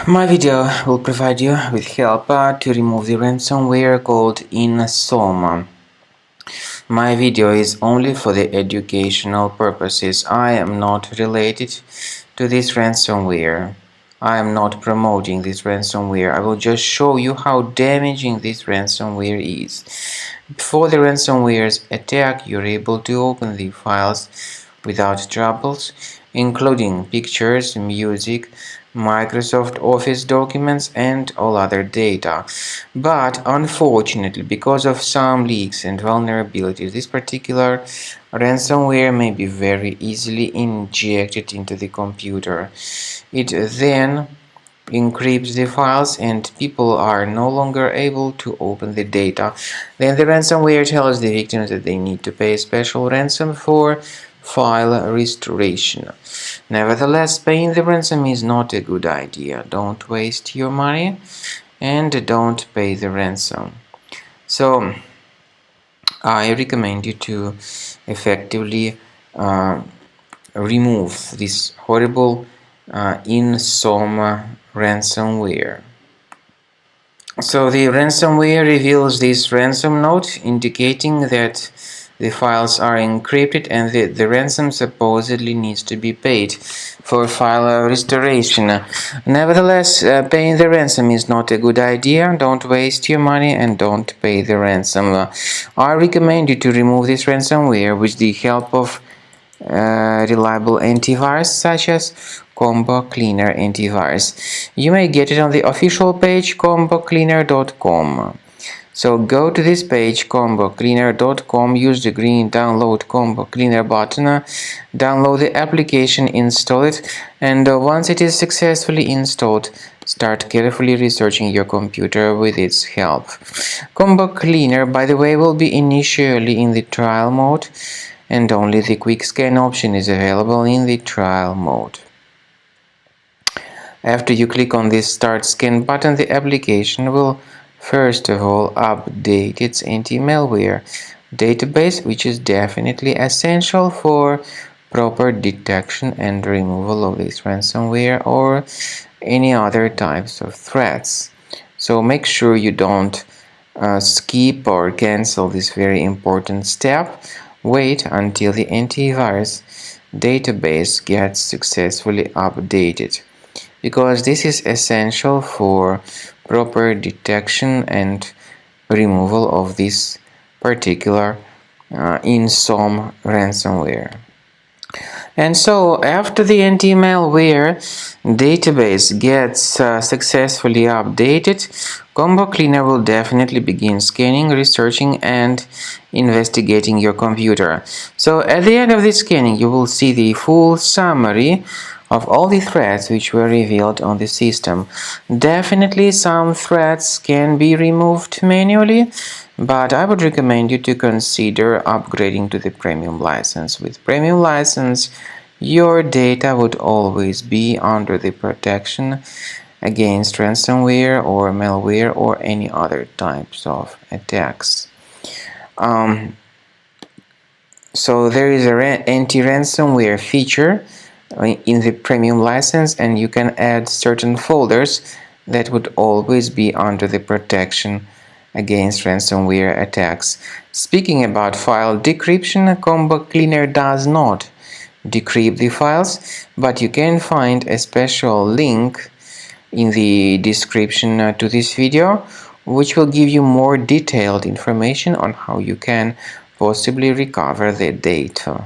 My video will provide you with help to remove the ransomware called Insom. My video is only for the educational purposes. I am not related to this ransomware. I am not promoting this ransomware. I will just show you how damaging this ransomware is. Before the ransomware's attack, you're able to open the files without troubles, including pictures, music, Microsoft Office documents, and all other data. But unfortunately, because of some leaks and vulnerabilities, this particular ransomware may be very easily injected into the computer. It then encrypts the files and people are no longer able to open the data. Then the ransomware tells the victims that they need to pay a special ransom for file restoration. Nevertheless, paying the ransom is not a good idea. Don't waste your money and don't pay the ransom. So I recommend you to effectively remove this horrible Insom ransomware. So the ransomware reveals this ransom note indicating that the files are encrypted and the ransom supposedly needs to be paid for file restoration. Nevertheless, paying the ransom is not a good idea. Don't waste your money and don't pay the ransom. I recommend you to remove this ransomware with the help of reliable antivirus such as Cleaner Antivirus. You may get it on the official page combocleaner.com. So go to this page combocleaner.com, use the green download Combo Cleaner button, download the application, install it, and once it is successfully installed, start carefully researching your computer with its help. Combo Cleaner, by the way, will be initially in the trial mode, and only the quick scan option is available in the trial mode. After you click on this Start Scan button, the application will first of all update its anti-malware database, which is definitely essential for proper detection and removal of this ransomware or any other types of threats. So make sure you don't skip or cancel this very important step. Wait until the antivirus database gets successfully updated, because this is essential for proper detection and removal of this particular Insom ransomware. And so after the anti-malware database gets successfully updated, Combo Cleaner will definitely begin scanning, researching, and investigating your computer. So at the end of the scanning, you will see the full summary of all the threats which were revealed on the system. Definitely some threats can be removed manually, but I would recommend you to consider upgrading to the premium license. With premium license, your data would always be under the protection against ransomware or malware or any other types of attacks. So there is an anti-ransomware feature in the premium license, and you can add certain folders that would always be under the protection against ransomware attacks. Speaking about file decryption, Combo Cleaner does not decrypt the files, but you can find a special link in the description to this video, which will give you more detailed information on how you can possibly recover the data.